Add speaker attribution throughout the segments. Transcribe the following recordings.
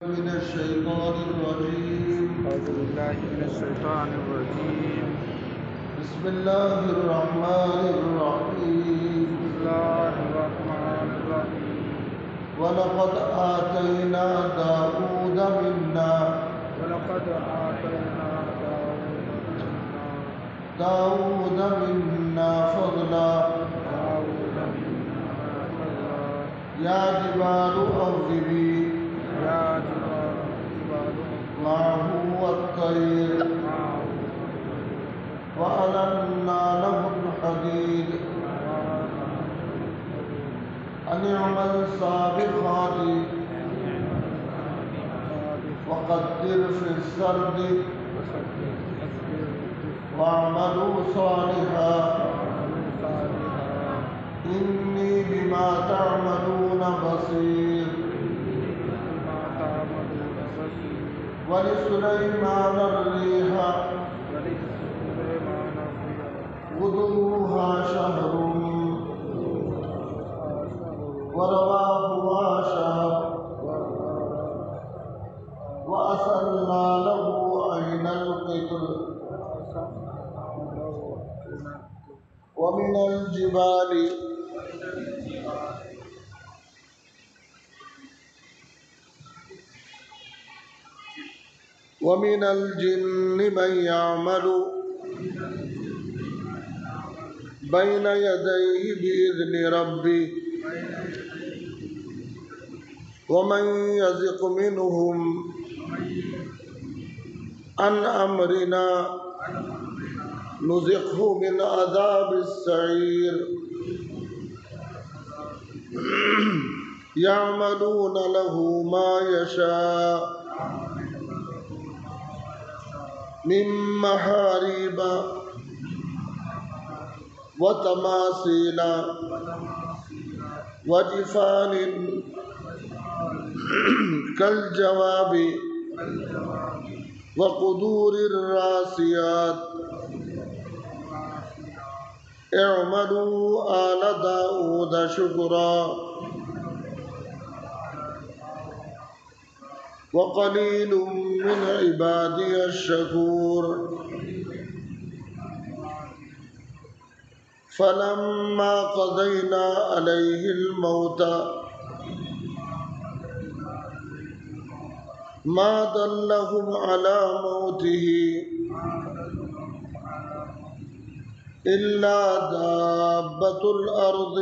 Speaker 1: من الشيطان الرجيم.
Speaker 2: أعوذ بالله من الشيطان الرجيم.
Speaker 1: بسم الله الرحمن الرحيم.
Speaker 2: بسم الله الرحمن الرحيم.
Speaker 1: ولقد آتينا داود منا
Speaker 2: ولقد آتينا
Speaker 1: داود منا فضلا
Speaker 2: داود منا فضلا.
Speaker 1: يا جبال أوبي
Speaker 2: يا جبال
Speaker 1: معه والطير
Speaker 2: معه
Speaker 1: وألنا له الحديد أن اعمل سابقات وقدر في السرد واعملوا صالحا إني بما تعملون بصير. ولسليمان الريح غدوها شهر ورواحها شهر وأسلنا له عين القطر ومن الجبال ومن الجن من يعمل بين يديه بإذن ربه ومن يزق منهم عن أمرنا نزقه من عذاب السعير. يعملون له ما يشاء من محاريب وتماثيل وجفان كالجواب وقدور الراسيات. اعملوا آل داود شكرا وقليل من عبادي الشكور. فلما قضينا عليه الموت ما دلهم على موته إلا دابة الأرض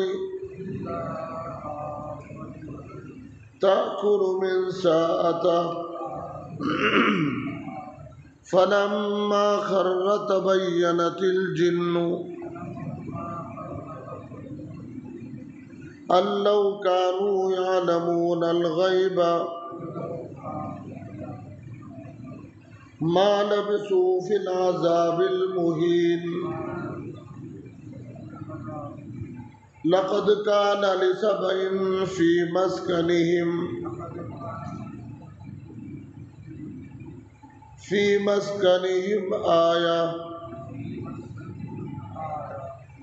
Speaker 1: تأكل من ساءته. فلما خر تبينت الجن أن لو كانوا يعلمون الغيب ما لبثوا في العذاب المهين. لقد كان لسبع في مسكنهم آية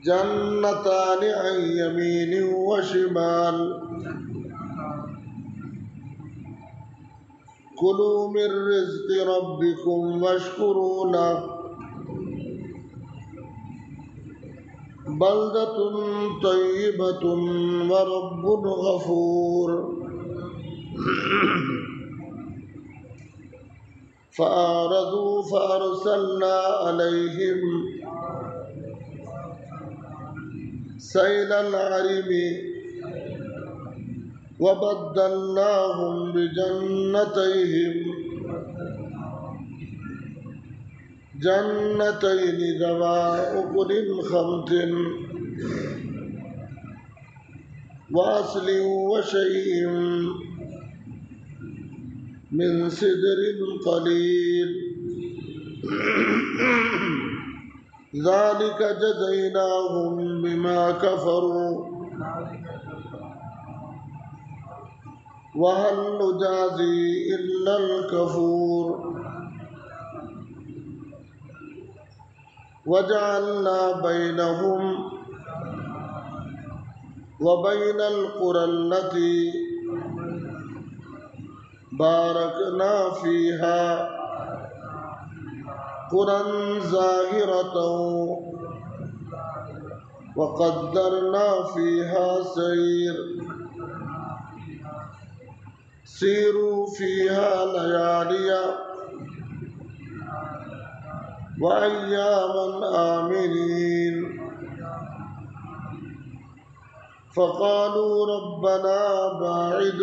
Speaker 1: جنتان عن يمين وشمال كلوا من رزق ربكم واشكروا له بلدة طيبة ورب غفور. فأعرضوا فأرسلنا عليهم سيل العرم وبدلناهم جنتين ذوى أكل خمط وعسل وشيء من سدر قليل ذلك جزيناهم بما كفروا وهل نجازي إلا الكفور. وجعلنا بينهم وبين القرى التي باركنا فيها قرى ظاهرة وقدرنا فيها سيروا فيها ليالي وأياما آمنين فقالوا ربنا باعد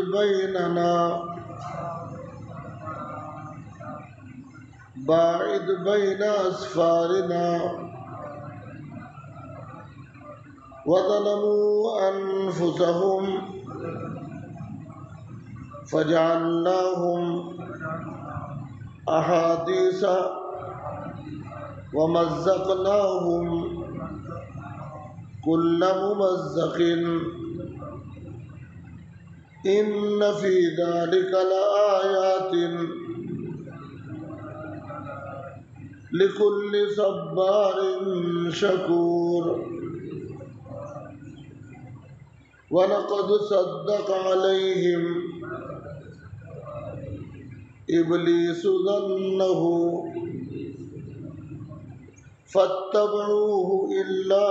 Speaker 1: بين أسفارنا وظلموا أنفسهم فجعلناهم أحاديث ومزقناهم كل ممزق إن في ذلك لآيات لكل صبار شكور وَلَقَدْ صَدَّقَ عَلَيْهِمْ إِبْلِيسُ ظَنَّهُ فَاتَّبَعُوهُ إِلَّا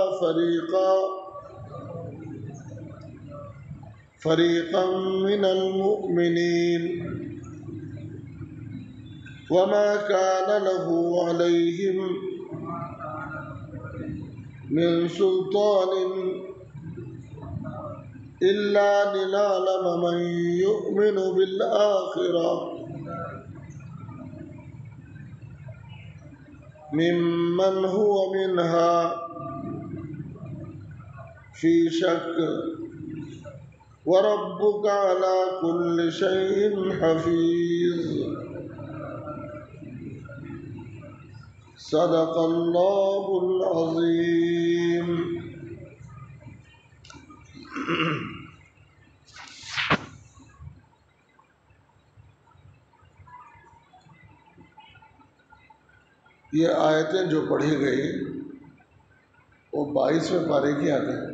Speaker 1: فَرِيقًا مِنَ الْمُؤْمِنِينَ وَمَا كَانَ لَهُ عَلَيْهِمْ مِنْ سُلْطَانٍ إِلَّا لِنَعْلَمَ مَنْ يُؤْمِنُ بِالْآخِرَةِ مِمَّنْ هُوَ مِنْهَا فِي شَكٍّ وَرَبُّكَ عَلَى كُلِّ شَيْءٍ حَفِيظٌ صدق اللہ العظیم۔ یہ آیتیں جو پڑھی گئی وہ 22ویں پارے کی آیتیں ہیں،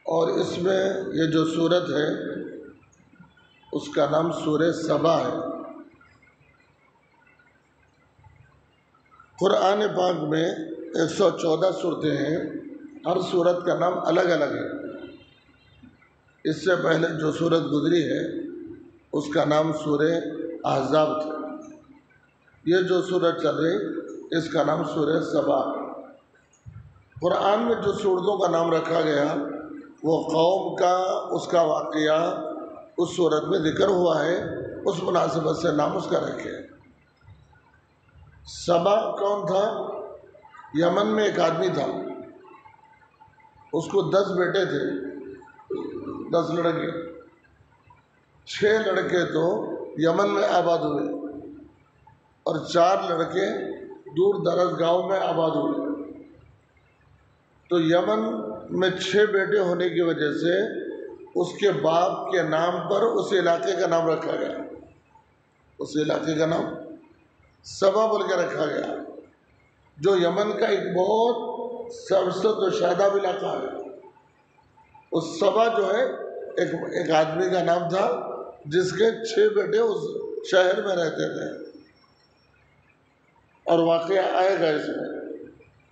Speaker 1: اور اس میں یہ جو سورت ہے اس کا نام سورہ سبا ہے۔ قرآن پاک میں 114 صورتیں ہیں، ہر صورت کا نام الگ الگ ہے۔ اس سے پہلے جو صورت گزری ہے اس کا نام سورہ احزاب تھا، یہ جو صورت چل رہی اس کا نام سورہ سبا۔ قرآن میں جو صورتوں کا نام رکھا گیا وہ قوم کا اس کا واقعہ اس صورت میں ذکر ہوا ہے، اس مناسبت سے نام اس کا رکھے۔ سبا کون تھا؟ یمن میں ایک آدمی تھا، اس کو 10 بیٹے تھے، 10 لڑکے، 6 لڑکے تو یمن میں آباد ہوئے اور 4 لڑکے دور دراز گاؤں میں آباد ہوئے۔ تو یمن میں 6 بیٹے ہونے کی وجہ سے اس کے باپ کے نام پر اس علاقے کا نام رکھا گیا، اس علاقے کا نام سبا بول کے رکھا گیا، جو یمن کا ایک بہت سرسبز و شاداب علاقہ ہے۔ اس سبا جو ہے ایک آدمی کا نام تھا جس کے 6 بیٹے اس شہر میں رہتے تھے، اور واقعہ آئے گا اس میں۔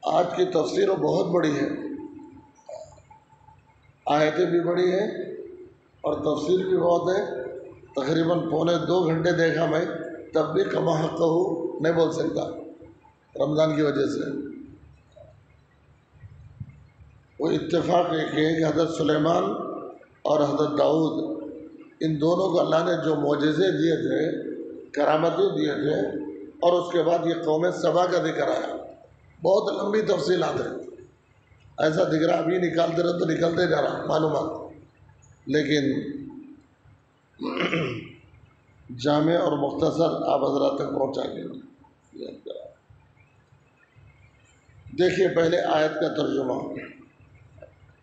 Speaker 1: آج کی تفسیر بہت بڑی ہے، آیتیں بھی بڑی ہیں اور تفسیر بھی بہت ہے، تقریباً 1.25 گھنٹے دیکھا میں، تب بھی کما حق نہیں بول سکتا رمضان کی وجہ سے۔ وہ اتفاق ایک ہے کہ حضرت سلیمان اور حضرت داؤد، ان دونوں کو اللہ نے جو معجزے دیے تھے، کرامتیں دیے تھے، اور اس کے بعد یہ قوم سبا کا ذکر آیا۔ بہت لمبی تفصیلات ہیں، ایسا دکھ رہا ابھی نکالتے رہے تو نکلتے جا رہا معلومات، لیکن جامع اور مختصر آپ حضرات تک پہنچا گے۔ دیکھیے پہلے آیت کا ترجمہ،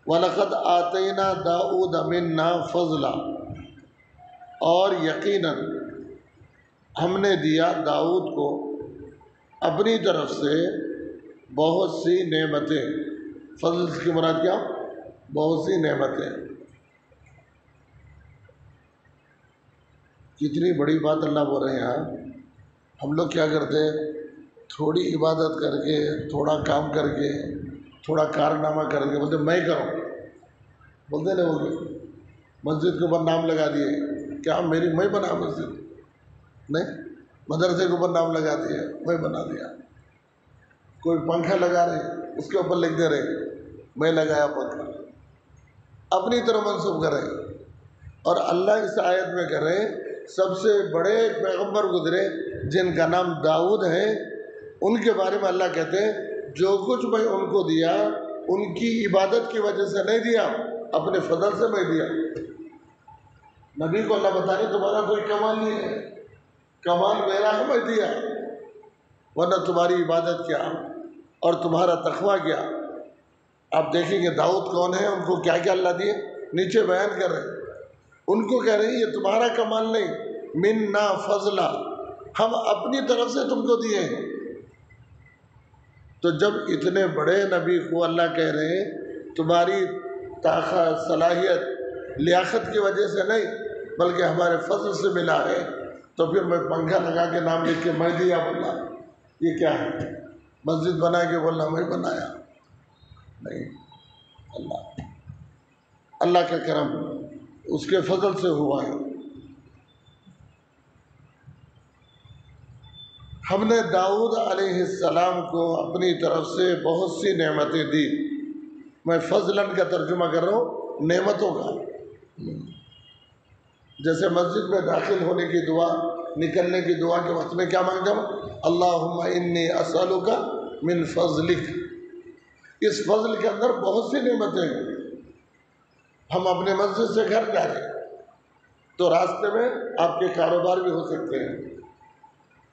Speaker 1: وَلَقَدْ آتَيْنَا دَاؤُودَ مِنَّا فَضْلًا، اور یقیناً ہم نے دیا داؤد کو اپنی طرف سے بہت سی نعمتیں۔ فضل کی مراد کیا؟ بہت سی نعمتیں۔ کتنی بڑی بات اللہ بول رہے ہیں یہاں. ہم لوگ کیا کرتے ہیں؟ تھوڑی عبادت کر کے، تھوڑا کام کر کے، تھوڑا کارنامہ کر کے بولتے میں کروں. بولتے نا وہ مسجد کے اوپر نام لگا دیے، کیا میری میں بنا مسجد؟ نہیں. مدرسے کے اوپر نام لگا دیا، میں بنا دیا. کوئی پنکھا لگا رہے، اس کے اوپر لکھ دے رہے میں لگایا پنکھا. اپنی طرف منسوب کر رہے. اور اللہ اس آیت میں کہہ رہے سب سے بڑے پیغمبر گزرے جن کا نام داؤد ہے، ان کے بارے میں اللہ کہتے ہیں جو کچھ میں ان کو دیا ان کی عبادت کی وجہ سے نہیں دیا، اپنے فضل سے میں دیا. نبی کو اللہ بتا رہے تمہارا کوئی کمال نہیں ہے، کمال میرا ہے، میں دیا. ورنہ تمہاری عبادت کیا اور تمہارا تقویٰ کیا. آپ دیکھیں گے داؤد کون ہے، ان کو کیا کیا اللہ دیے، نیچے بیان کر رہے ہیں. ان کو کہہ رہے ہیں یہ تمہارا کمال نہیں، منا فضلا، ہم اپنی طرف سے تم کو دیے ہیں. تو جب اتنے بڑے نبی کو اللہ کہہ رہے ہیں تمہاری طاقت، صلاحیت، لیاقت کی وجہ سے نہیں بلکہ ہمارے فضل سے ملا ہے، تو پھر میں پنکھا لگا کے نام لکھ کے میں دیا بولنا یہ کیا ہے؟ مسجد بنا کے بولنا میں بنایا؟ نہیں. اللہ کا کرم اس کے فضل سے ہوا ہے. ہم نے داؤد علیہ السلام کو اپنی طرف سے بہت سی نعمتیں دی. میں فضلاً کا ترجمہ کر رہا ہوں، نعمتوں کا. جیسے مسجد میں داخل ہونے کی دعا، نکلنے کی دعا کے وقت میں کیا مانگتا ہوں؟ اللہم انی اسألک من فضلک. اس فضل کے اندر بہت سی نعمتیں ہیں. ہم اپنے مسجد سے گھر جا رہے ہیں تو راستے میں آپ کے کاروبار بھی ہو سکتے ہیں،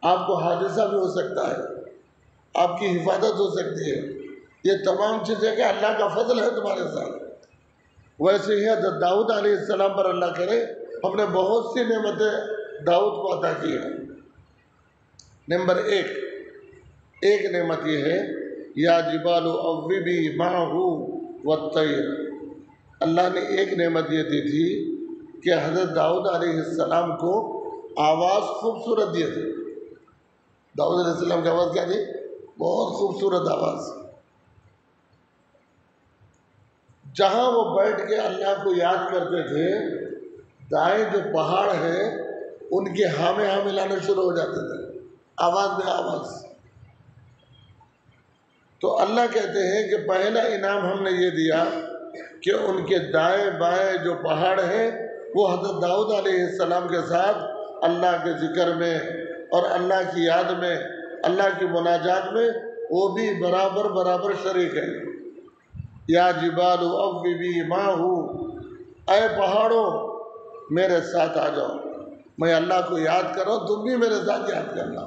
Speaker 1: آپ کو حادثہ بھی ہو سکتا ہے، آپ کی حفاظت ہو سکتی ہے. یہ تمام چیزیں کہ اللہ کا فضل ہے تمہارے ساتھ. ویسے ہی حضرت داؤد علیہ السلام پر اللہ کرے ہم نے بہت سی نعمتیں داؤد کو عطا کی ہیں. نمبر ایک نعمت یہ ہے یا جبال اوبی معہ والطیر. اللہ نے ایک نعمت یہ دی تھی کہ حضرت داؤد علیہ السلام کو آواز خوبصورت دیے تھے. داؤد علیہ السلام کی آواز کیا تھی؟ بہت خوبصورت آواز. جہاں وہ بیٹھ کے اللہ کو یاد کرتے تھے دائیں جو پہاڑ ہیں ان کے ہامے لانا شروع ہو جاتے تھے، آواز میں آواز. تو اللہ کہتے ہیں کہ پہلا انعام ہم نے یہ دیا کہ ان کے دائیں بائیں جو پہاڑ ہیں وہ حضرت داؤد علیہ السلام کے ساتھ اللہ کے ذکر میں اور اللہ کی یاد میں، اللہ کی مناجات میں وہ بھی برابر شریک ہیں. یا جبال اوبی معہ، اے پہاڑوں میرے ساتھ آ جاؤ، میں اللہ کو یاد کر رہا ہوں تم بھی میرے ساتھ یاد کرنا.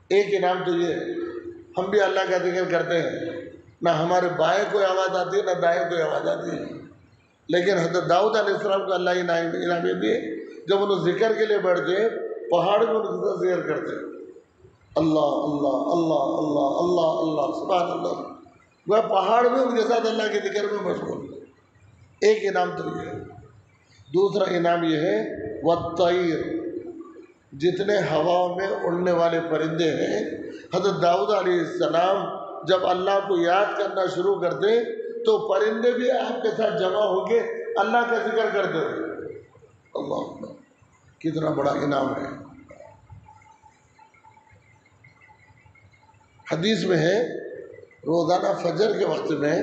Speaker 1: ایک انعام تو یہ ہے ہم بھی اللہ کا ذکر کرتے ہیں، نہ ہمارے بائیں کوئی آواز آتی ہے نہ دائیں کوئی آواز آتی ہے. لیکن حضرت داؤد علیہ السلام کو اللہ انعام یہ دیے جب انہوں ذکر کے لیے بیٹھ گئے پہاڑ میں ان کے ساتھ ذکر کرتے اللہ اللہ اللہ اللہ اللہ اللہ سبحان اللہ. وہ پہاڑ بھی ان کے ساتھ اللہ کے ذکر میں مشغول. ایک انعام تو یہ ہے. دوسرا انعام یہ ہے والطیر، جتنے ہواؤں میں اڑنے والے پرندے ہیں حضرت داؤد علیہ السلام جب اللہ کو یاد کرنا شروع کرتے تو پرندے بھی آپ کے ساتھ جمع ہو کے اللہ کا ذکر کرتے تھے. اللہ اکبر، کتنا بڑا انعام ہے. حدیث میں ہے روزانہ فجر کے وقت میں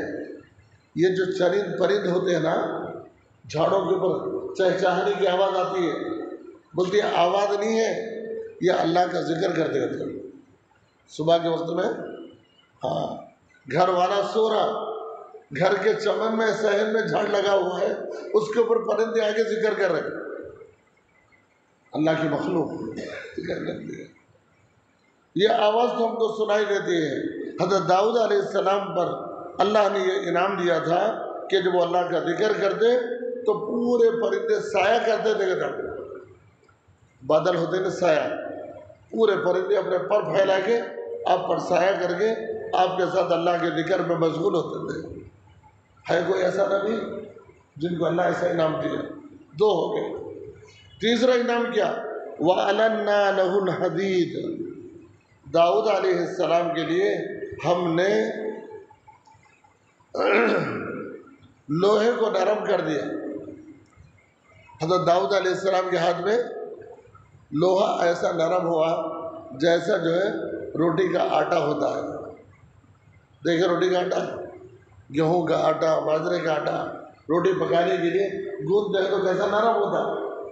Speaker 1: یہ جو چرند پرند ہوتے ہیں نا جھاڑوں کے اوپر چہچہانے کی آواز آتی ہے، بولتی ہے آواز نہیں ہے یہ اللہ کا ذکر کرتے ہوتے ہیں. صبح کے وقت میں ہاں گھر والا سو رہا، گھر کے چمن میں صحن میں جھاڑ لگا ہوا ہے، اس کے اوپر پرندے آگے ذکر کر رہے ہیں. اللہ کی مخلوق ذکر کرتی ہے. یہ آواز تو ہم کو سنائی دیتی ہے. حضرت داؤد علیہ السلام پر اللہ نے یہ انعام دیا تھا کہ جب وہ اللہ کا ذکر کرتے تو پورے پرندے سایہ کرتے تھے. بادل ہوتے نا سایہ، پورے پرندے اپنے پر پھیلا کے آپ پر سایہ کر کے آپ کے ساتھ اللہ کے ذکر میں مشغول ہوتے تھے. ہے کوئی ایسا نبی جن کو اللہ ایسا انعام دیا؟ دو ہو گئے. تیسرا انعام کیا؟ وَأَلَنَّا لَهُ الْحَدِيدَ، داؤد علیہ السلام کے لیے ہم نے لوہے کو نرم کر دیا۔ حضرت داؤد علیہ السلام کے ہاتھ میں لوہا ایسا نرم ہوا جیسا جو ہے روٹی کا آٹا ہوتا ہے۔ دیکھیں روٹی کا آٹا، گیہوں کا آٹا، باجرے کا آٹا، روٹی پکانے کے لیے گوندھ دیں تو کیسا نرم ہوتا،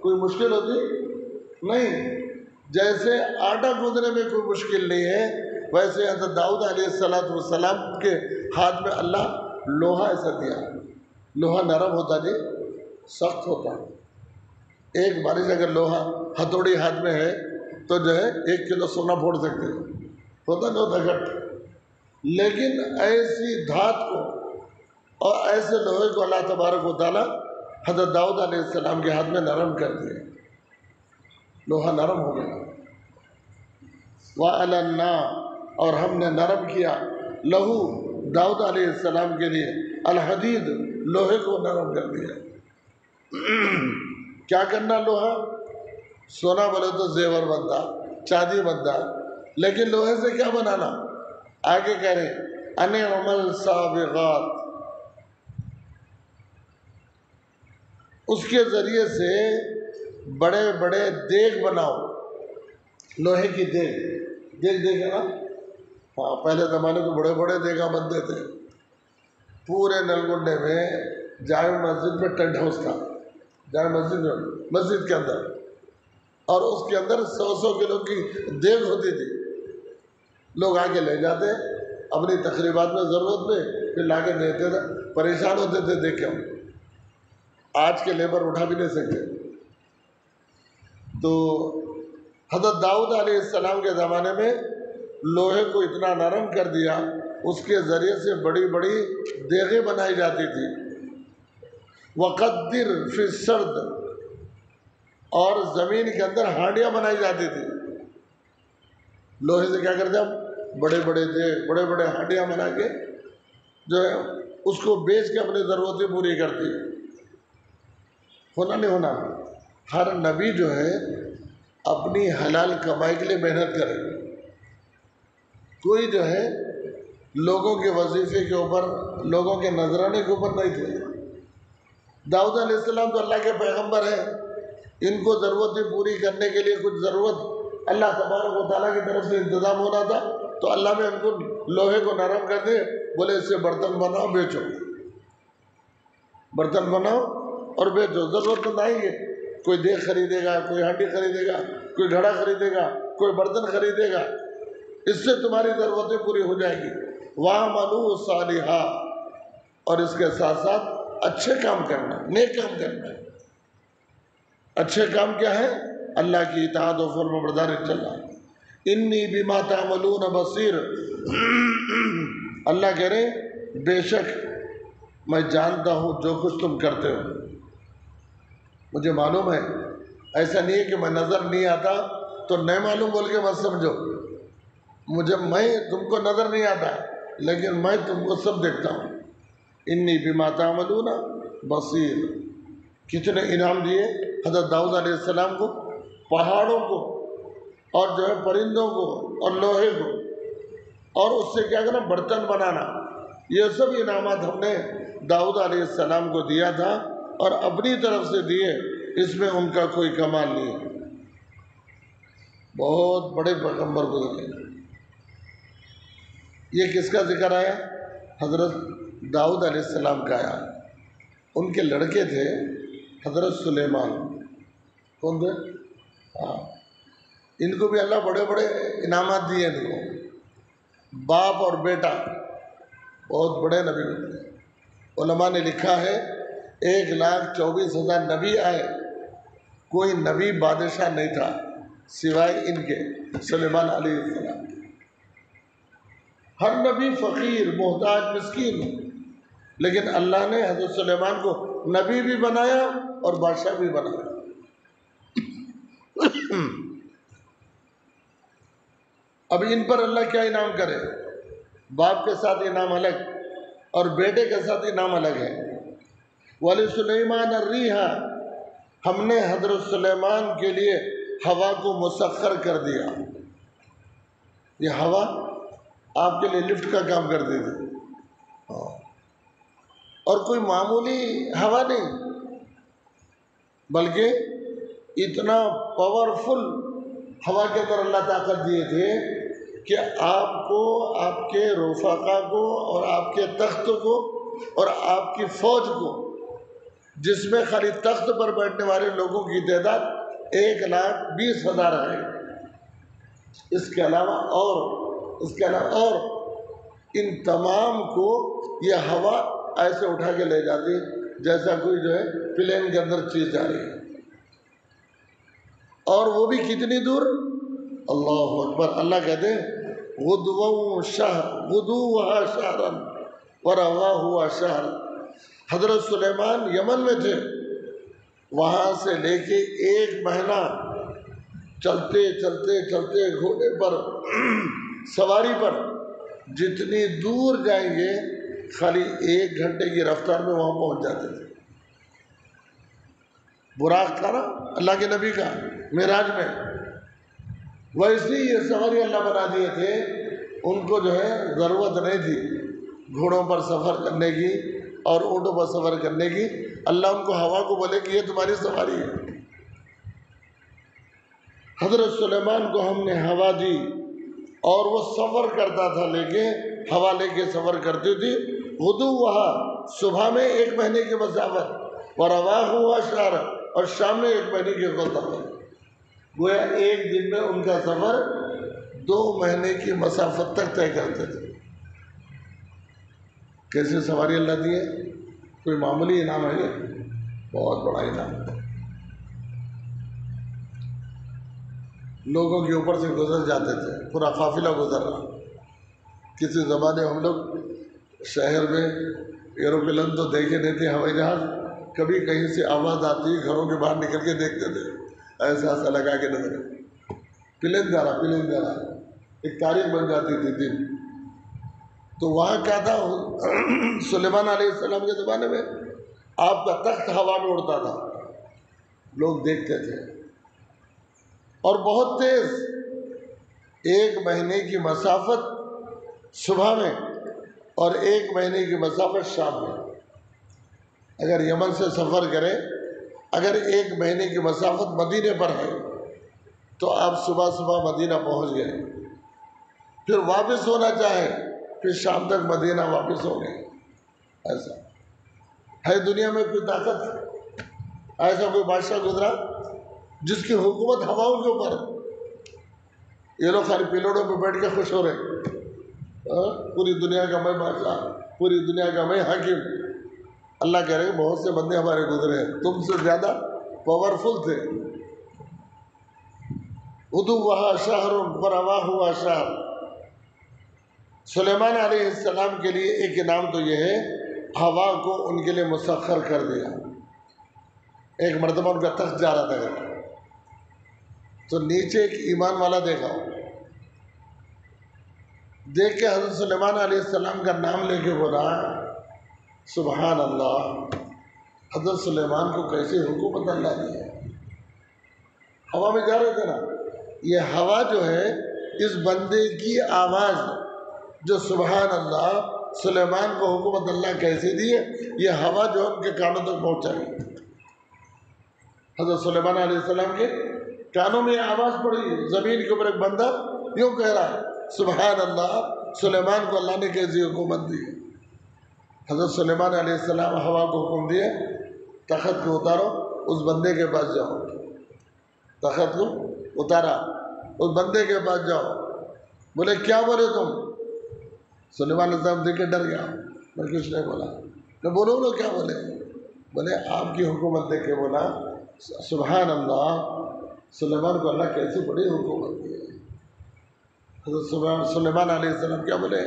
Speaker 1: کوئی مشکل ہوتی نہیں۔ جیسے آٹا گوندنے میں کوئی مشکل نہیں ہے، ویسے حضرت داؤد علیہ السلام کے ہاتھ میں اللہ لوہا ایسا دیا۔ لوہا نرم ہوتا جی، سخت ہوتا۔ ایک بارش اگر لوہا ہتھوڑی ہاتھ میں ہے تو جو ہے 1 کلو سونا پھوڑ سکتے ہیں، ہوتا نہیں ہوتا گھٹ۔ لیکن ایسی دھات کو اور ایسے لوہے کو اللہ تبارک و تعالیٰ حضرت داؤد علیہ السلام کے ہاتھ میں نرم کر دیا، لوہا نرم ہو گیا۔ وَأَلَنَّا، اور ہم نے نرم کیا، لہو داؤد علیہ السلام کے لیے، الحدید، لوہے کو نرم کر دیا۔ کیا کرنا لوہا؟ سونا بولے تو زیور بنتا، چاندی بنتا، لیکن لوہے سے کیا بنانا؟ آگے کہہ رہے اَنِ عَمَلْ سَابِغَاتٍ، اس کے ذریعے سے بڑے بڑے دیگ بناؤ، لوہے کی دیگ ہے نا؟ ہاں، پہلے زمانے تو بڑے بڑے دیگا بنتے تھے۔ پورے نلگنڈے میں جامع مسجد میں ٹینٹ ہاؤس تھا، جامع مسجد کے اندر، اور اس کے اندر 100 کلو کی دیگ ہوتی تھی۔ لوگ آ کے لے جاتے اپنی تقریبات میں ضرورت میں، پھر لا کے دیتے تھے، پریشان ہوتے تھے دیکھ کے ہم، آج کے لیبر اٹھا بھی نہیں سکتے۔ تو حضرت داؤد علیہ السلام کے زمانے میں لوہے کو اتنا نرم کر دیا، اس کے ذریعے سے بڑی بڑی دیگیں بنائی جاتی تھی۔ وَقَدِّرْ فِي السَّرْدِ، اور زمین کے اندر ہانڈیاں بنائی جاتی تھی۔ لوہے سے کیا کرتے ہم؟ بڑے بڑے ہانڈیاں بنا کے جو ہے اس کو بیچ کے اپنی ضرورتیں پوری کرتی۔ ہونا نہیں ہونا، ہر نبی جو ہے اپنی حلال کمائی کے لیے محنت کرے، کوئی جو ہے لوگوں کے وظیفے کے اوپر، لوگوں کے نذرانے کے اوپر نہیں تھے۔ داؤد علیہ السلام تو اللہ کے پیغمبر ہیں، ان کو ضرورتیں پوری کرنے کے لیے کچھ ضرورت اللہ تبارک و تعالیٰ کی طرف سے انتظام ہونا تھا، تو اللہ نے ان کو لوہے کو نرم کر دے، بولے اس سے برتن بناؤ بیچو، برتن بناؤ اور بیچو۔ ضرورت مند آئیں گے، کوئی دیگ خریدے گا، کوئی ہانڈی خریدے گا، کوئی گھڑا خریدے گا، کوئی برتن خریدے گا، اس سے تمہاری ضرورتیں پوری ہو جائیں گی۔ وَعَمَلُوا صَالِحًا، اور اس کے ساتھ ساتھ اچھے کام کرنا، نیک کام کرنا۔ اچھے کام کیا ہے؟ اللہ کی اطاعت و فرما برداری چلنا۔ انی بما تعملون بصیر، اللہ کہہ رہے بے شک میں جانتا ہوں جو کچھ تم کرتے ہو، مجھے معلوم ہے۔ ایسا نہیں ہے کہ میں نظر نہیں آتا تو نہیں معلوم بول کے مت سمجھو، میں تم کو نظر نہیں آتا لیکن میں تم کو سب دیکھتا ہوں۔ انی بما تعملون بصیر۔ کتنے انعام دیے حضرت داؤد علیہ السلام کو، پہاڑوں کو اور جو ہے پرندوں کو اور لوہے کو، اور اس سے کیا کرنا؟ برتن بنانا۔ یہ سب انعامات ہم نے داؤد علیہ السلام کو دیا تھا اور اپنی طرف سے دیے، اس میں ان کا کوئی کمال نہیں ہے۔ بہت بڑے پیغمبر گزرے۔ یہ کس کا ذکر آیا؟ حضرت داؤد علیہ السلام کا آیا۔ ان کے لڑکے تھے حضرت سلیمان۔ کون تھے؟ ہاں، ان کو بھی اللہ بڑے بڑے انعامات دیے۔ ان کو باپ اور بیٹا بہت بڑے نبی بنے۔ علماء نے لکھا ہے 1,24,000 نبی آئے، کوئی نبی بادشاہ نہیں تھا سوائے ان کے، سلیمان علیہ السلام۔ ہر نبی فقیر، محتاج، مسکین، لیکن اللہ نے حضرت سلیمان کو نبی بھی بنایا اور بادشاہ بھی بنایا۔ اب ان پر اللہ کیا انعام کرے؟ باپ کے ساتھ انعام الگ اور بیٹے کے ساتھ انعام الگ ہے۔ وَلِسُلَيْمَانَ الرِّيحَ، ہم نے حضرت سلیمان کے لیے ہوا کو مسخر کر دیا. یہ ہوا آپ کے لیے لفٹ کا کام کرتی تھی، اور کوئی معمولی ہوا نہیں، بلکہ اتنا پاورفل ہوا کے اندر اللہ طاقت دیے تھے کہ آپ کو، آپ کے رفقا کو، اور آپ کے تخت کو، اور آپ کی فوج کو، جس میں خالی تخت پر بیٹھنے والے لوگوں کی تعداد 1,20,000 ہے، اس کے علاوہ اور ان تمام کو یہ ہوا ایسے اٹھا کے لے جاتی جیسا کوئی جو ہے پلین کے اندر چیز جا رہی ہے. اور وہ بھی کتنی دور؟ اللہ اکبر. اللہ کہتے ہیں غدوها شہرا ورواها شہر. حضرت سلیمان یمن میں تھے، وہاں سے لے کے 1 مہینہ چلتے چلتے چلتے گھوڑے پر سواری پر جتنی دور جائیں گے خالی 1 گھنٹے کی رفتار میں وہاں پہنچ جاتے تھے. براق تھا نا اللہ کے نبی کا معراج میں، ویسے ہی یہ سواری اللہ بنا دیے تھے. ان کو جو ہے ضرورت نہیں تھی گھوڑوں پر سفر کرنے کی اور اونٹوں پر سفر کرنے کی. اللہ ان کو ہوا کو بولے کہ یہ تمہاری سواری ہے. حضرت سلیمان کو ہم نے ہوا دی اور وہ سفر کرتا تھا، لے کے ہوا لے کے سفر کرتی تھی. غدوها صبح میں 1 مہینے کی مسافت، ورواها شہر اور شام میں 1 مہینے کی مسافت. گویا 1 دن میں ان کا سفر 2 مہینے کی مسافت تک طے کرتے تھے. کیسے سواری اللہ دی ہے؟ کوئی معمولی انعام ہے یہ؟ بہت بڑا انعام. لوگوں کے اوپر سے گزر جاتے تھے، پورا قافلہ گزر رہا. کسی زمانے ہم لوگ شہر میں ایروپلین تو دیکھے نہیں تھے، ہوائی جہاز. کبھی کہیں سے آواز آتی، گھروں کے باہر نکل کے دیکھتے تھے، ایسا لگا کے نظر پلین جا رہا. ایک تاریخ بن جاتی تھی دن. تو وہاں کیا تھا، سلیمان علیہ السلام کے زمانے میں آپ کا تخت ہوا میں اڑتا تھا، لوگ دیکھتے تھے. اور بہت تیز 1 مہینے کی مسافت صبح میں اور 1 مہینے کی مسافت شام میں. اگر یمن سے سفر کریں، اگر 1 مہینے کی مسافت مدینے پر ہے تو آپ صبح صبح مدینہ پہنچ گئے. پھر واپس ہونا چاہے پھر شام تک مدینہ واپس ہو گئے. ایسا ہے دنیا میں کوئی طاقت؟ ایسا کوئی بادشاہ گزرا جس کی حکومت ہواؤں کے اوپر؟ یہ لوگ خالی پیلوڑوں پہ بیٹھ کے خوش ہو رہے، پوری دنیا کا میں بادشاہ، پوری دنیا کا میں حاکم. اللہ کہہ رہے ہیں بہت سے بندے ہمارے گزرے ہیں، تم سے زیادہ پاورفل تھے. غدوها شہر ورواها شہر. سلیمان علیہ السلام کے لیے ایک انعام تو یہ ہے، ہوا کو ان کے لیے مسخر کر دیا. ایک مرتبہ ان کا تخت جا رہا تھا تو نیچے ایک ایمان والا دیکھا، دیکھ کے حضرت سلیمان علیہ السلام کا نام لے کے بولا سبحان اللہ. حضرت سلیمان کو کیسے حکومت اللہ دی ہے. ہوا میں جا رہے تھے نا، یہ ہوا جو ہے اس بندے کی آواز جو سبحان اللہ، سلیمان کو حکومت اللہ کیسے دی ہے، یہ ہوا جو ان کے کانوں تک پہنچائی. حضرت سلیمان علیہ السلام کے کانوں میں آواز پڑی، زمین کے اوپر ایک بندہ یوں کہہ رہا ہے سبحان اللہ، سلیمان کو اللہ نے کیسی حکومت دی. حضرت سلیمان علیہ السلام ہوا کو حکم دیے تخت کو اتارو، اس بندے کے پاس جاؤ. تخت کو اتارا، اس بندے کے پاس جاؤ. بولے کیا بولے تم؟ سلیمان علیہ السلام دیکھ کے ڈر گیا، میں کچھ نہیں بولا. میں بولو لو کیا بولے؟ بولے آپ کی حکومت دیکھ کے بولا سبحان اللہ، سلیمان کو اللہ کیسی بڑی حکومت دی ہے. حضرت سلیمان علیہ السلام کیا بولے؟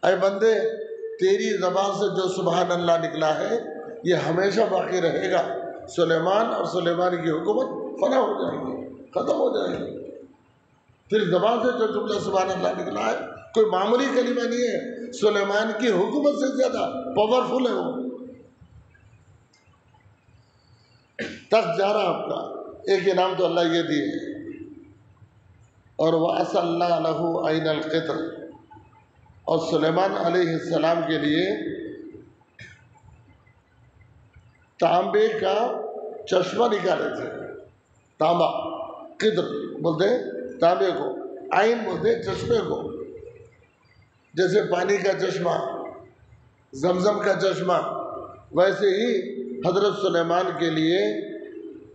Speaker 1: اے بندے، تیری زبان سے جو سبحان اللہ نکلا ہے یہ ہمیشہ باقی رہے گا. سلیمان اور سلیمان کی حکومت فنا ہو جائے گی، ختم ہو جائے گی. پھر زبان سے جو جملہ سبحان اللہ نکلا ہے کوئی معمولی کلمہ نہیں ہے، سلیمان کی حکومت سے زیادہ پاورفل ہے وہ. تخت جا رہا آپ کا، ایک انعام تو اللہ یہ دیے. اور وَأَصَلَّا لَهُ عَيْنَ الْقِطْرِ، اور سلیمان علیہ السلام کے لیے تانبے کا چشمہ نکالے تھے. تانبا، قدر بولتے ہیں تانبے کو، عین بولتے ہیں چشمے کو. جیسے پانی کا چشمہ، زمزم کا چشمہ، ویسے ہی حضرت سلیمان کے لیے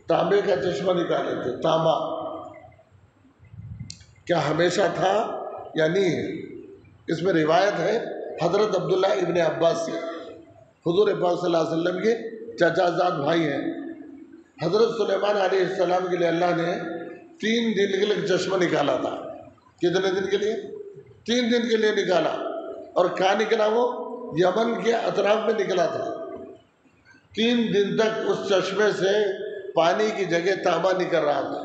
Speaker 1: تانبے کا چشمہ نکالے تھے. تانبا کیا ہمیشہ تھا یا نہیں ہے؟ اس میں روایت ہے حضرت عبداللہ ابن عباس سے، حضور پاک صلی اللہ علیہ وسلم کے چچا زاد بھائی ہیں. حضرت سلیمان علیہ السلام کے لیے اللہ نے 3 دن کے لیے چشمہ نکالا تھا. کتنے دن کے لیے؟ 3 دن کے لیے نکالا. اور کہاں نکلا؟ وہ یمن کے اطراف میں نکلا تھا. 3 دن تک اس چشمے سے پانی کی جگہ تانبا نکل رہا تھا.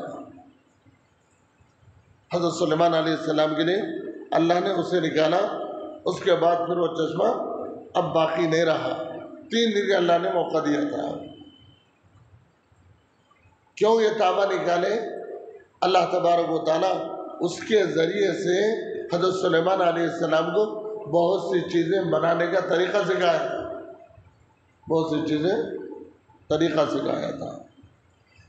Speaker 1: حضرت سلیمان علیہ السلام کے لیے اللہ نے اسے نکالا. اس کے بعد پھر وہ چشمہ اب باقی نہیں رہا. 3 دن کا اللہ نے موقع دیا تھا. کیوں یہ تانبا نکالے؟ اللہ تبارک و تعالیٰ اس کے ذریعے سے حضرت سلیمان علیہ السلام کو بہت سی چیزیں بنانے کا طریقہ سکھایا تھا. بہت سی چیزیں طریقہ سکھایا تھا.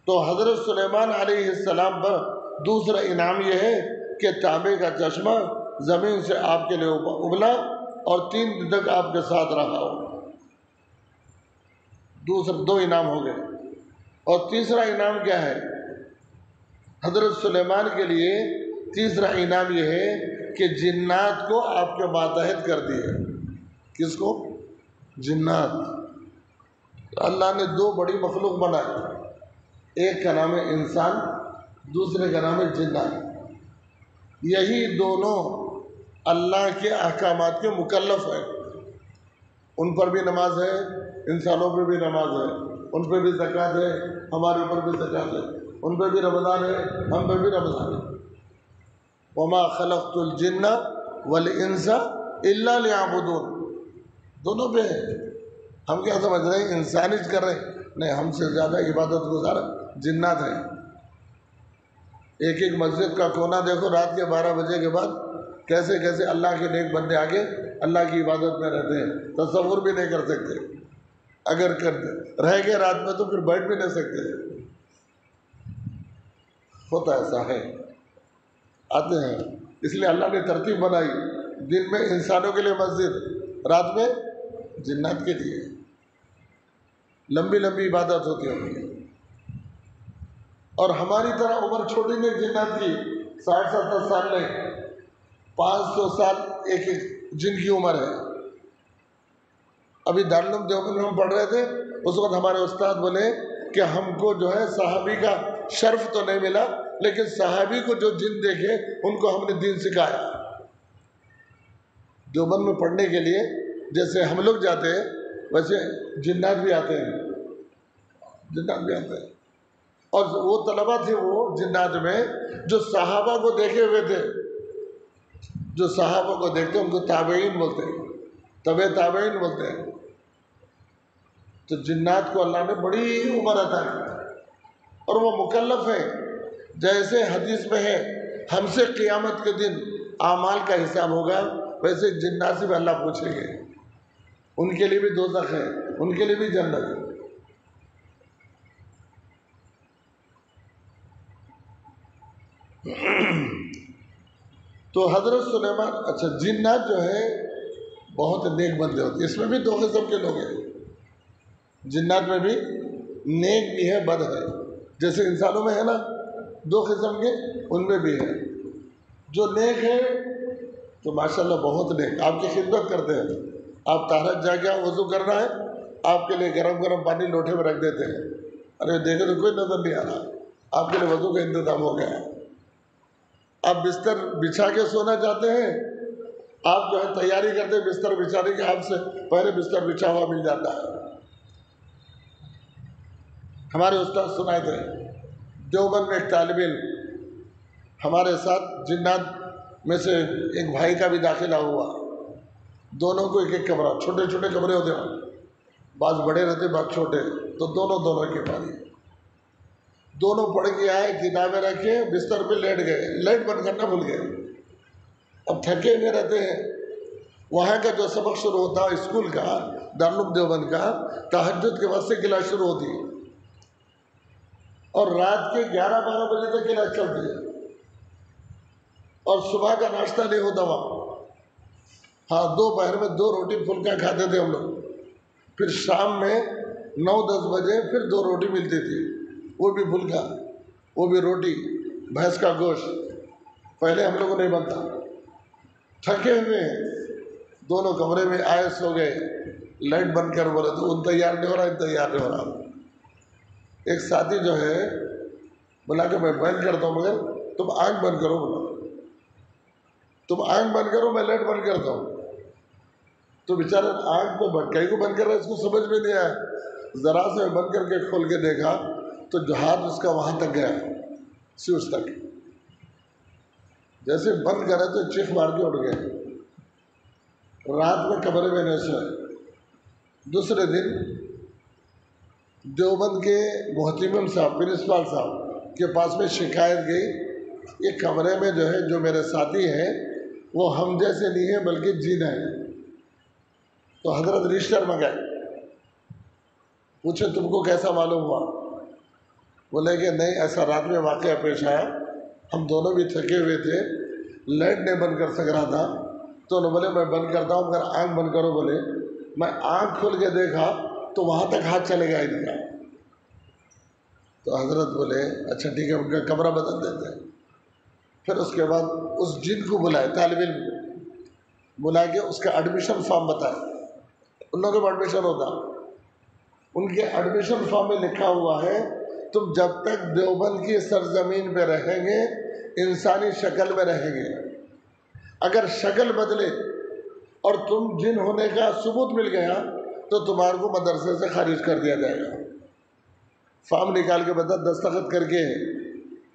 Speaker 1: تو حضرت سلیمان علیہ السلام پر دوسرا انعام یہ ہے کہ تانبے کا چشمہ زمین سے آپ کے لیے ابلا اور 3 دن تک آپ کے ساتھ رہا ہو. دوسرا 2 انعام ہو گئے. اور تیسرا انعام کیا ہے؟ حضرت سلیمان کے لیے تیسرا انعام یہ ہے کہ جنات کو آپ کے ماتحت کر دیے. کس کو؟ جنات. اللہ نے 2 بڑی مخلوق بنائے. ایک کا نام ہے انسان، دوسرے کا نام ہے جنات. یہی دونوں اللہ کے احکامات کے مکلف ہیں. ان پر بھی نماز ہے، انسانوں پہ بھی نماز ہے. ان پہ بھی زکوٰۃ ہے، ہمارے اوپر بھی زکوٰۃ ہے. ان پہ بھی رمضان ہے، ہم پہ بھی رمضان ہے. وما خلقت الجن والانس الا ليعبدون. دونوں پہ ہے. ہم کیا سمجھ رہے ہیں؟ انسان ہی کر رہے ہیں؟ نہیں، ہم سے زیادہ عبادت گزار جنات ہیں. ایک مسجد کا کونا دیکھو، رات کے 12 بجے کے بعد کیسے کیسے اللہ کے نیک بندے آگے اللہ کی عبادت میں رہتے ہیں. تصور بھی نہیں کر سکتے. اگر کرتے رہ گئے رات میں تو پھر بیٹھ بھی نہیں سکتے. ہوتا ایسا ہے، آتے ہیں. اس لیے اللہ نے ترتیب بنائی، دن میں انسانوں کے لیے مسجد، رات میں جنات کے لیے. لمبی لمبی عبادت ہوتی ہے. اور ہماری طرح عمر چھوٹی نہیں جنات کی، 60-70 سال نہیں، 500 سال ایک جن کی عمر ہے. ابھی دارالعلوم دیوبند میں ہم پڑھ رہے تھے، اس وقت ہمارے استاد بولے کہ ہم کو جو ہے صحابی کا شرف تو نہیں ملا، لیکن صحابی کو جو جن دیکھے ان کو ہم نے دین سکھایا. دیوبند میں پڑھنے کے لیے جیسے ہم لوگ جاتے ہیں ویسے جنات بھی آتے ہیں. جنات بھی آتے ہیں. اور وہ طلبہ تھے وہ جنات میں جو صحابہ کو دیکھے ہوئے تھے. جو صحابہ کو دیکھتے ان کو تابعین بولتے ہیں، تبع تابعین بولتے ہیں. تو جنات کو اللہ نے بڑی عمر عطا کی اور وہ مکلف ہے. جیسے حدیث میں ہے ہم سے قیامت کے دن اعمال کا حساب ہوگا، ویسے جنات سے بھی اللہ پوچھیں گے. ان کے لیے بھی دوزخ ہے، ان کے لیے بھی جنت ہے. تو حضرت سلیمان، اچھا جنات جو ہے بہت نیک بندے ہوتے ہیں. اس میں بھی 2 قسم کے لوگ ہیں. جنات میں بھی نیک بھی ہے، بد ہے. جیسے انسانوں میں ہے نا 2 قسم کے، ان میں بھی ہے. جو نیک ہے تو ماشاءاللہ بہت نیک، آپ کی خدمت کرتے ہیں. آپ طہارت جا کے وضو کرنا ہے، آپ کے لیے گرم گرم پانی لوٹے میں رکھ دیتے ہیں. ارے دیکھے تو کوئی نظر نہیں آ رہا، آپ کے لیے وضو کا انتظام ہو گیا ہے. آپ بستر بچھا کے سونا چاہتے ہیں، آپ جو ہے تیاری کرتے ہیں بستر بچھانے کی، آپ سے پہلے بستر بچھا ہوا مل جاتا ہے. ہمارے استاد سنائے تھے دیوبند میں ایک طالب علم ہمارے ساتھ جنات میں سے ایک بھائی کا بھی داخلہ ہوا. دونوں کو ایک کمرہ، چھوٹے چھوٹے کمرے ہوتے ہیں، بعض بڑے رہتے بعض چھوٹے، تو دونوں کے پاس. دونوں پڑھ کے آئے، کتابیں رکھے، بستر پہ لیٹ گئے، لائٹ بند کرنا بھول گئے۔ اب تھکے ہوئے رہتے ہیں، وہاں کا جو سبق شروع ہوتا ہے اسکول کا، دارالعلوم دیوبند کا، تہجد کے وقت سے کلاس شروع ہوتی ہے اور رات کے 11-12 بجے تک کلاس چلتی ہے، اور صبح کا ناشتہ نہیں ہوتا وہاں۔ ہاں، دوپہر میں 2 روٹی پھلکا کھاتے تھے ہم لوگ، پھر شام میں 9-10 بجے پھر 2 روٹی ملتی تھی، وہ بھی پھلکا، وہ بھی روٹی، بھینس کا گوشت۔ پہلے ہم لوگوں نہیں بنتا، تھکے ہوئے ہیں، دونوں کمرے میں آئے، سو گئے، لائٹ بند کر بولے تو ان تیار نہیں ہو رہا، ان تیار نہیں ہو رہا۔ ایک ساتھی جو ہے بولا کہ میں بند کرتا ہوں، مگر تم آنکھ بند کرو، بولا تم آنکھ بند کرو، میں لائٹ بند کرتا ہوں۔ تو بیچارہ آنکھ کو کئی کو بند کر رہا ہے، اس کو سمجھ میں نہیں آیا، ذرا سے میں بند کر کے کھول کے دیکھا تو جو ہاتھ اس کا وہاں تک گیا، سیوس تک، جیسے بند کرے تو چیخ مار کے اٹھ گئے۔ رات میں کمرے میں نہیں سوئے۔ دوسرے دن دیوبند کے محتمم صاحب، پرنسپال صاحب کے پاس میں شکایت گئی، یہ کمرے میں جو ہے جو میرے ساتھی ہیں وہ ہم جیسے نہیں ہیں بلکہ جن ہیں۔ تو حضرت رجسٹر منگائے، پوچھے تم کو کیسا معلوم ہوا؟ بولے کہ نہیں، ایسا رات میں واقعہ پیش آیا، ہم دونوں بھی تھکے ہوئے تھے، لائٹ نہیں بند کر سک رہا تھا، تو انہوں بولے میں بند کرتا ہوں، مگر آنکھ بند کرو، بولے میں آنکھ کھول کے دیکھا تو وہاں تک ہاتھ چلے گا ان کا۔ تو حضرت بولے اچھا ٹھیک ہے، ان کا کمرہ بدل دیتے ہیں۔ پھر اس کے بعد اس جن کو بلائے، طالب علم کو بلا کے اس کا ایڈمیشن فارم بتائے، ان لوگوں کو ایڈمیشن ہوتا، ان کے ایڈمیشن فارم میں لکھا ہوا ہے تم جب تک دیوبند کی سرزمین پہ رہیں گے انسانی شکل میں رہیں گے، اگر شکل بدلے اور تم جن ہونے کا ثبوت مل گیا تو تمہارے کو مدرسے سے خارج کر دیا جائے گا۔ فارم نکال کے بتا، دستخط کر کے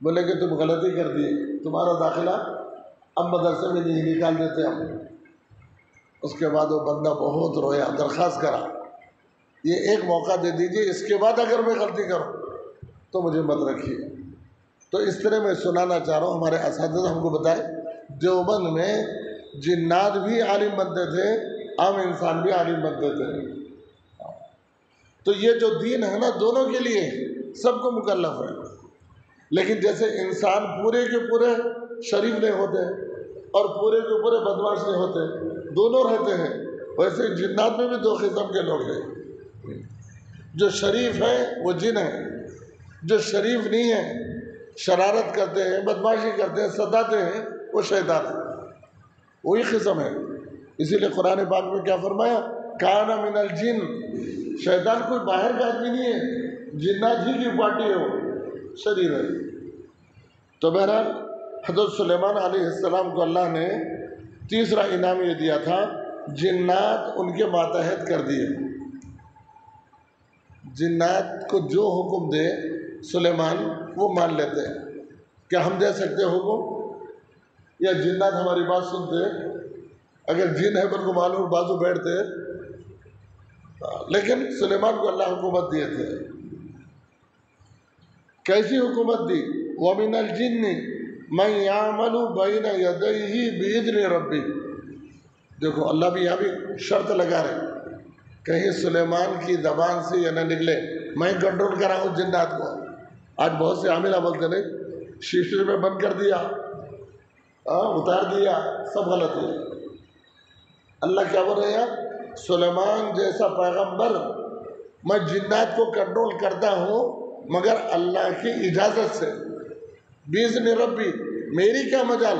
Speaker 1: بولے کہ تم غلطی کر دی، تمہارا داخلہ اب مدرسے میں نہیں، نکال دیتے ہم۔ اس کے بعد وہ بندہ بہت رویا، درخواست کرا یہ ایک موقع دے دیجیے، اس کے بعد اگر میں غلطی کروں تو مجھے مت رکھیے۔ تو اس طرح میں سنانا چاہ رہا ہوں، ہمارے اساتذہ ہم کو بتائے دیوبند میں جنات بھی عالم بنتے تھے، عام انسان بھی عالم بنتے تھے۔ تو یہ جو دین ہے نا دونوں کے لیے سب کو مکلف ہے، لیکن جیسے انسان پورے کے پورے شریف نہیں ہوتے اور پورے کے پورے بدمعاش نہیں ہوتے، دونوں رہتے ہیں، ویسے جنات میں بھی 2 قسم کے لوگ ہیں، جو شریف ہے وہ جن ہے، جو شریف نہیں ہے، شرارت کرتے ہیں، بدمعاشی کرتے ہیں، ستاتے ہیں، وہ شیطان ہے، وہی قسم ہے۔ اسی لیے قرآن پاک میں کیا فرمایا، کان من الجن، شیطان کوئی باہر کا آدمی نہیں ہے، جنات ہی کی پارٹی ہے، وہ شریر ہے۔ تو بہرحال حضرت سلیمان علیہ السلام کو اللہ نے تیسرا انعام یہ دیا تھا، جنات ان کے ماتحت کر دیے۔ جنات کو جو حکم دے سلیمان وہ مان لیتے ہیں۔ کیا ہم دے سکتے حکم؟ یا جنات ہماری بات سنتے؟ اگر جن ہے پر کو معلوم بازو بیٹھتے، لیکن سلیمان کو اللہ حکومت دیے تھے۔ کیسی حکومت دی؟ وَمِنَ الْجِنِّ مَنْ يَعْمَلُ بَيْنَ يَدَيْهِ بِإِذْنِ رَبِّهِ۔ دیکھو اللہ بھی یہاں بھی شرط لگا رہے، کہیں سلیمان کی زبان سے یہ نہ نکلے میں کنٹرول کرا ہوں جنات کو۔ آج بہت سے عاملہ بولتے نہیں، شیشے میں بند کر دیا، اتار دیا، سب غلط ہے۔ اللہ کیا بول رہے ہیں؟ سلیمان جیسا پیغمبر میں جنات کو کنٹرول کرتا ہوں مگر اللہ کی اجازت سے، بِإِذْنِ ربی، میری کیا مجال،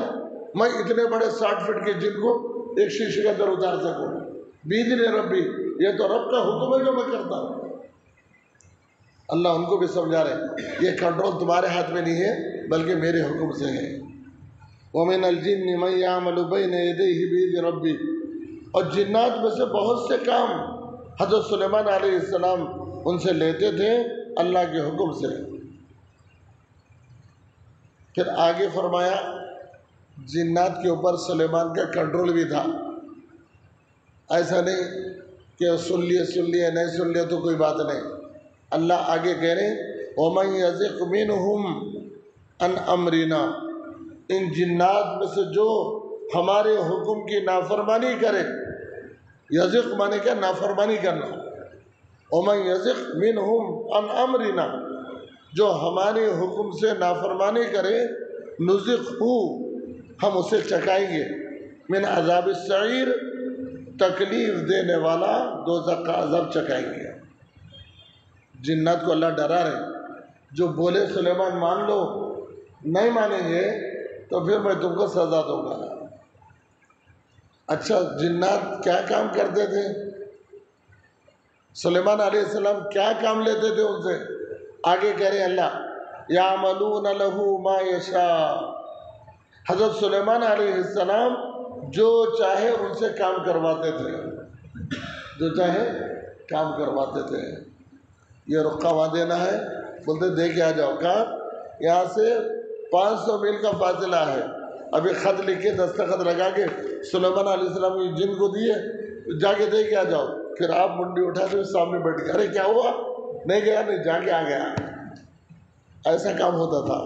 Speaker 1: میں اتنے بڑے 60 فٹ کے جن کو ایک شیشے کے اندر اتار سکوں، بِإِذْنِ ربی، یہ تو رب کا حکم ہے جو میں کرتا ہوں۔ اللہ ان کو بھی سمجھا رہے یہ کنٹرول تمہارے ہاتھ میں نہیں ہے بلکہ میرے حکم سے ہے۔ وَمِنَ الْجِنِّ مَنْ يَعْمَلُ بَيْنَ يَدَيْهِ بِإِذْنِ رَبِّهِ، اور جنات میں سے بہت سے کام حضرت سلیمان علیہ السلام ان سے لیتے تھے اللہ کے حکم سے۔ پھر آگے فرمایا جنات کے اوپر سلیمان کا کنٹرول بھی تھا، ایسا نہیں کہ سن لیے نہیں سن لیے تو کوئی بات نہیں۔ اللہ آگے کہہ رہے وَمَن يَزِغْ مِنْهُمْ عَنْ أَمْرِنَا، ان جنات میں سے جو ہمارے حکم کی نافرمانی کرے، یزغ مانے کیا؟ نافرمانی کرنا. وَمَن يَزِغْ مِنْهُمْ عَنْ أَمْرِنَا، جو ہمارے حکم سے نافرمانی کرے، نُذِقْهُ، ہم اسے چکھائیں گے، من عذاب السعیر، تکلیف دینے والا دوزخ کا عذاب چکھائیں گے. جنات کو اللہ ڈرا رہے، جو بولے سلیمان مان لو، نہیں مانیں گے تو پھر میں تم کو سزا دوں گا. اچھا جنات کیا کام کرتے تھے؟ سلیمان علیہ السلام کیا کام لیتے تھے ان سے؟ آگے کہہ رہے اللہ یعملون لہ ما یشاء. حضرت سلیمان علیہ السلام جو چاہے ان سے کام کرواتے تھے، جو چاہے کام کرواتے تھے. یہ رقعہ وہاں دینا ہے، بولتے دے کے آ جاؤ. کہاں؟ یہاں سے 500 میل کا فاصلہ ہے. ابھی خط لکھ کے دستخط لگا کے سلیمان علیہ السلام کی جن کو دیے، جا کے دے کے آ جاؤ. پھر آپ منڈی اٹھا کے سامنے بیٹھ گئے، ارے کیا ہوا؟ نہیں گیا، نہیں جا کے آ گیا. ایسا کام ہوتا تھا.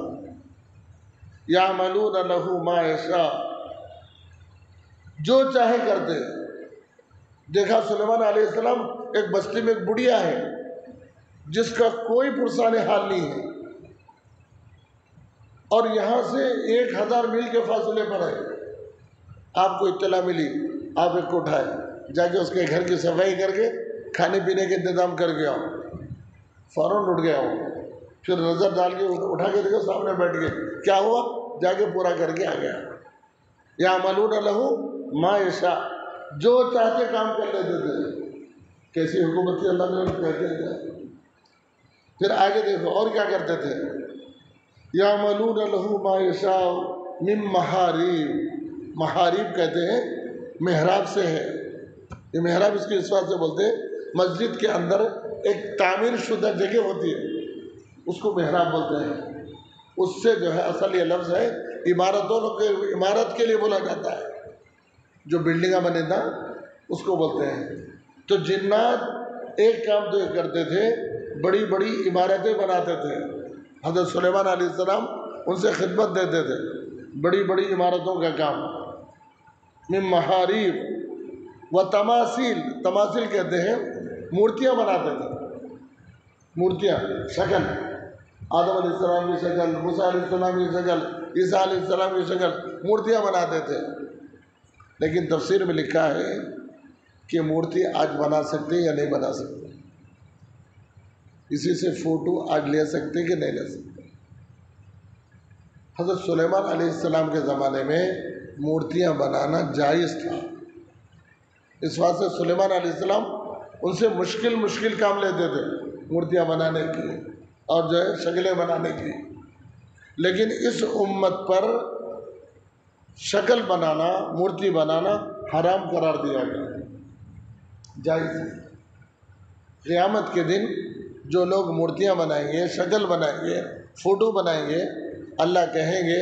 Speaker 1: یعملون لہ ما یشاء، جو چاہے کرتے. دیکھا سلیمان علیہ السلام، ایک بستی میں ایک بڑھیا ہے جس کا کوئی پرسان حال نہیں ہے، اور یہاں سے 1000 میل کے فاصلے پر ہے. آپ کو اطلاع ملی، آپ ایک کو اٹھائے، جا کے اس کے گھر کی صفائی کر کے کھانے پینے کے انتظام کر کے آؤ. فوراً اٹھ گیا ہوں، پھر نظر ڈال کے اٹھا کے دیکھو، سامنے بیٹھ گئے، کیا ہوا؟ جا کے پورا کر کے آ گیا. یعملون لہ ما یشاء، جو چاہتے کام کر لیتے تھے. کیسی حکومت تھی اللہ نے کہتے ہیں. پھر آگے دیکھو اور کیا کرتے تھے. یعملون لہ ما یشاء من محاریب. محاریب کہتے ہیں محراب سے ہے. یہ محراب اس کی اس بات سے بولتے ہیں، مسجد کے اندر ایک تعمیر شدہ جگہ ہوتی ہے، اس کو محراب بولتے ہیں. اس سے جو ہے اصل یہ لفظ ہے عمارت کے لیے بولا جاتا ہے. جو بلڈنگاں بنے تھا اس کو بولتے ہیں. تو جنات ایک کام تو یہ کرتے تھے، بڑی بڑی عمارتیں بناتے تھے. حضرت سلیمان علیہ السلام ان سے خدمت دیتے تھے، بڑی بڑی عمارتوں کا کام. من محاریب و تماثیل، تماثیل کہتے ہیں مورتیاں بناتے تھے. مورتیاں، شکل، آدم علیہ السلام کی شکل، موسیٰ علیہ السلام کی شکل، عیسیٰ علیہ السلام کی شکل، مورتیاں بناتے تھے. لیکن تفسیر میں لکھا ہے کہ مورتی آج بنا سکتے یا نہیں بنا سکتے، اسی سے فوٹو آج لے سکتے کہ نہیں لے سکتے. حضرت سلیمان علیہ السلام کے زمانے میں مورتیاں بنانا جائز تھا. اس واسطے سلیمان علیہ السلام ان سے مشکل کام لیتے تھے، مورتیاں بنانے کی اور جو ہے شکلیں بنانے کی. لیکن اس امت پر شکل بنانا، مورتی بنانا حرام قرار دیا گیا، جائز ہے. قیامت کے دن جو لوگ مورتیاں بنائیں گے، شکل بنائیں گے، فوٹو بنائیں گے، اللہ کہیں گے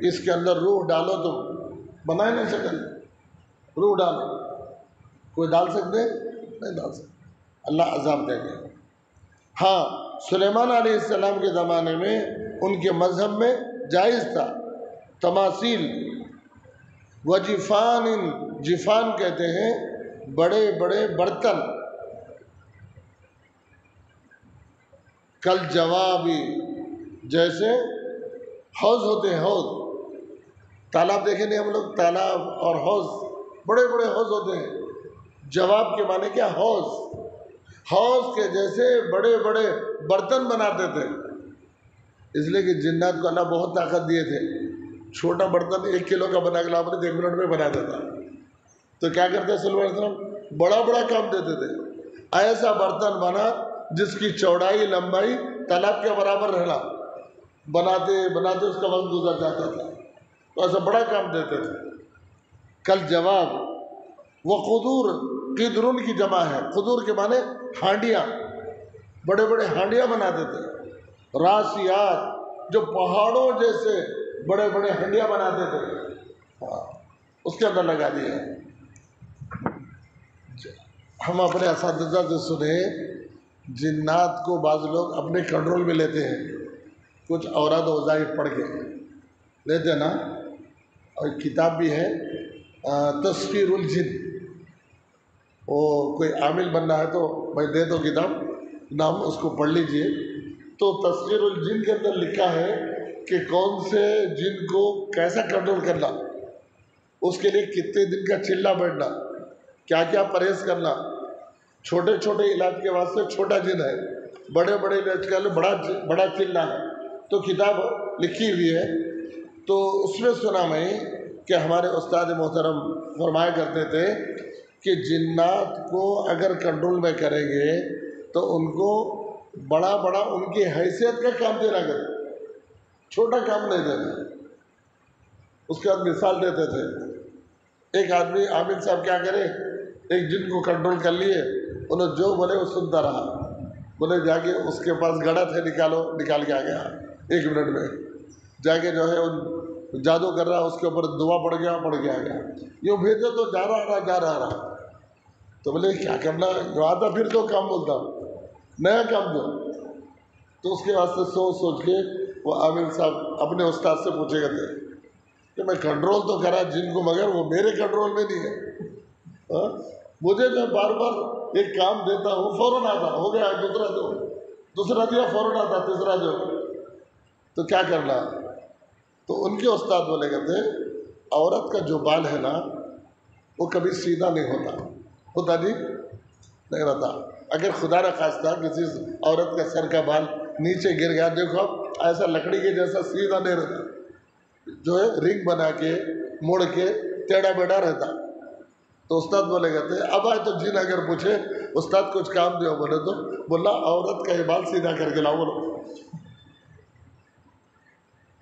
Speaker 1: اس کے اندر روح ڈالو. تم بنائے نا شکل، روح ڈالو. کوئی ڈال سکتے؟ نہیں ڈال سکتے. اللہ عذاب دیں گے. ہاں سلیمان علیہ السلام کے زمانے میں ان کے مذہب میں جائز تھا تماثیل. وجفان، جفان کہتے ہیں بڑے بڑے برتن. کل جوابی، جیسے حوض ہوتے ہیں، حوض، تالاب دیکھیں نہیں ہم لوگ، تالاب اور حوض، بڑے بڑے حوض ہوتے ہیں. جواب کے معنی کیا؟ حوض. حوض کے جیسے بڑے بڑے برتن بناتے تھے. اس لیے کہ جنات کو اللہ بہت طاقت دیے تھے. چھوٹا برتن 1 کلو کا بنا کے لا اپنے 1 منٹ میں بنا دیتا. تو کیا کرتے سلیمان علیہ السلام؟ بڑا بڑا کام دیتے تھے. ایسا برتن بنا جس کی چوڑائی لمبائی تالاب کے برابر رہنا، بناتے بناتے اس کا وقت گزر جاتا تھا. تو ایسا بڑا کام دیتے تھے. کل جواب وہ قدور، قدرن کی جمع ہے. قدور کے معنی ہانڈیاں، بڑے بڑے ہانڈیاں بناتے تھے. راسیات، جو پہاڑوں جیسے بڑے بڑے ہانڈیاں بناتے تھے، اس کے اندر لگا دیا. ہم اپنے اساتذہ سے سنے جنات کو بعض لوگ اپنے کنٹرول میں لیتے ہیں، کچھ اوراد وظائف پڑھ کے لیتے ہیں نا. اور ایک کتاب بھی ہے تسخیر الجن، وہ کوئی عامل بننا ہے تو میں دے دو کتاب، نام اس کو پڑھ لیجئے. تو تسخیر الجن کے اندر لکھا ہے کہ کون سے جن کو کیسا کنٹرول کرنا، اس کے لیے کتنے دن کا چلہ بیٹھنا، کیا کیا پرہیز کرنا. چھوٹے چھوٹے علاج کے واسطے چھوٹا جن ہے، بڑے بڑے علاج کے لیے بڑا چلہ ہے. تو کتاب لکھی ہوئی ہے. تو اس میں سنا میں کہ ہمارے استاد محترم فرمایا کرتے تھے کہ جنات کو اگر کنٹرول میں کریں گے تو ان کو بڑا بڑا ان کی حیثیت کا کام دینا کرے، چھوٹا کام نہیں دیتے. اس کے بعد مثال دیتے تھے، ایک آدمی عامل صاحب کیا کرے، ایک جن کو کنٹرول کر لیے، انہیں جو بولے وہ سنتا رہا. بولے جا کے اس کے پاس گڑا تھے، نکالو، نکال کے آ گیا 1 منٹ میں. جا کے جو ہے جادو کر رہا، اس کے اوپر دعا پڑ گیا، پڑ کے آ گیا. یوں بھیجے تو جا رہا. تو بولے کیا کرنا، جو آتا پھر تو کام بولتا نیا کام دو. تو اس کے واسطے سوچ کے وہ عامل صاحب اپنے استاد سے پوچھے کرتے کہ میں کنٹرول تو کرا جن کو، مگر وہ میرے کنٹرول میں نہیں ہے. مجھے جو بار بار ایک کام دیتا ہوں فوراً آتا، ہو گیا دوسرا دیا فوراً آتا، تیسرا دو، تو کیا کرنا. تو ان کے استاد بولے کرتے عورت کا جو بال ہے نا وہ کبھی سیدھا نہیں ہوتا نہیں رہتا. اگر خدا نہ خواستہ کسی عورت کا سر کا بال نیچے گر گیا، دیکھو ایسا لکڑی کے جیسا سیدھا نہیں رہتا، جو ہے رنگ بنا کے مڑ کے ٹیڑھا بیڑھا رہتا. تو استاد بولے کرتے اب آئے تو جن اگر پوچھے استاد کچھ کام دو، بولے تو بولا عورت کا یہ بال سیدھا کر کے لاؤ. بولو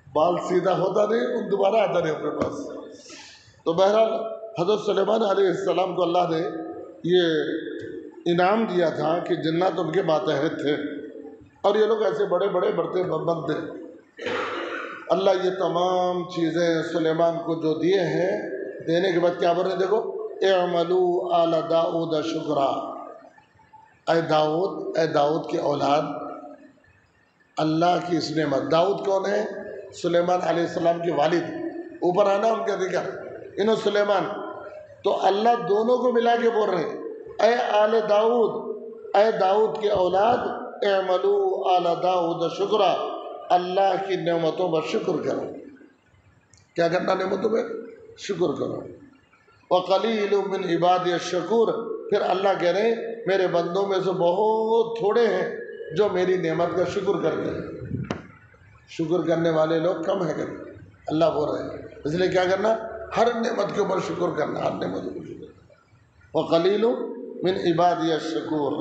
Speaker 1: بال سیدھا ہوتا نہیں، دوبارہ آتا نہیں اپنے پاس. تو بہرحال حضرت سلیمان علیہ السلام کو اللہ نے یہ انعام دیا تھا کہ جنات ان کے ماتحت تھے، اور یہ لوگ ایسے بڑے بڑے برتے بند تھے. اللہ یہ تمام چیزیں سلیمان کو جو دیے ہیں، دینے کے بعد کیا بول رہے ہیں، دیکھو اعملوا آل داؤد شکرا. اے داؤد کی اولاد، اللہ کی اس نعمت. داؤد کون ہے؟ سلیمان علیہ السلام کے والد. اوپر آنا ان کا ذکر، انہوں سلیمان. تو اللہ دونوں کو ملا کے بول رہے ہیں اے آل داؤد، اے داؤد کے اولاد، اعملوا آل داؤد شکرا، اللہ کی نعمتوں پر شکر کرو. کیا کرنا؟ نعمتوں پہ شکر کرو. وَقَلِيلٌ مِّنْ عِبَادِيَ الشَّكُورُ. پھر اللہ کہہ رہے ہیں میرے بندوں میں سے بہت تھوڑے ہیں جو میری نعمت کا شکر کرتے ہیں. شکر کرنے والے لوگ کم ہیں کرتے اللہ بول رہے ہیں. اس لیے کیا کرنا؟ ہر نعمت کے اوپر شکر کرنا، ہر نعمت کے اوپر شکر کرنا. وَقَلِيلٌ مِّنْ عِبَادِيَ الشَّكُورُ.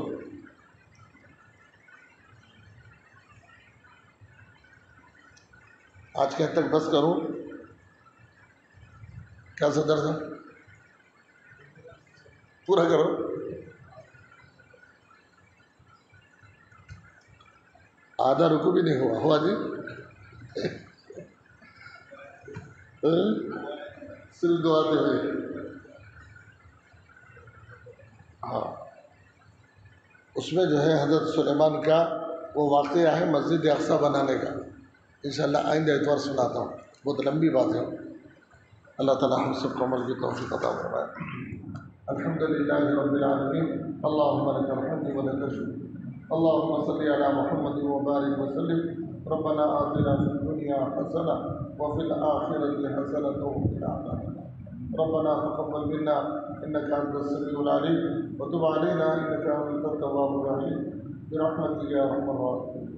Speaker 1: آج کے حد تک بس کروں، کیا صدر تھا پورا کرو. آدھا رکو بھی نہیں ہوا جی. صرف دعاتے ہوئے. ہاں، اس میں جو ہے حضرت سلیمان کا وہ واقعہ ہے مسجد اقصی بنانے کا. انشاءاللہ آئندہ اتوار سناتا ہوں، بہت لمبی بات ہے. اللہ تعالیٰ ہم سب کو عمل کی توفیق عطا فرمائے. الحمدللہ رب العالمین. اللہم لک الحمد و لک الشکر. اللہم صلی علی محمد وبارک وسلم. ربنا آتنا فی الدنیا حسنہ وفی الآخرة حسنة وقنا عذاب النار. ربنا تقبل منا انك انت السميع العليم وتب علينا انك انت التواب الرحيم برحمتك يا ارحم الراحمين.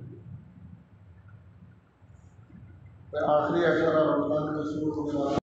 Speaker 1: آخری اشارہ رمضان کا شروع ہونے والا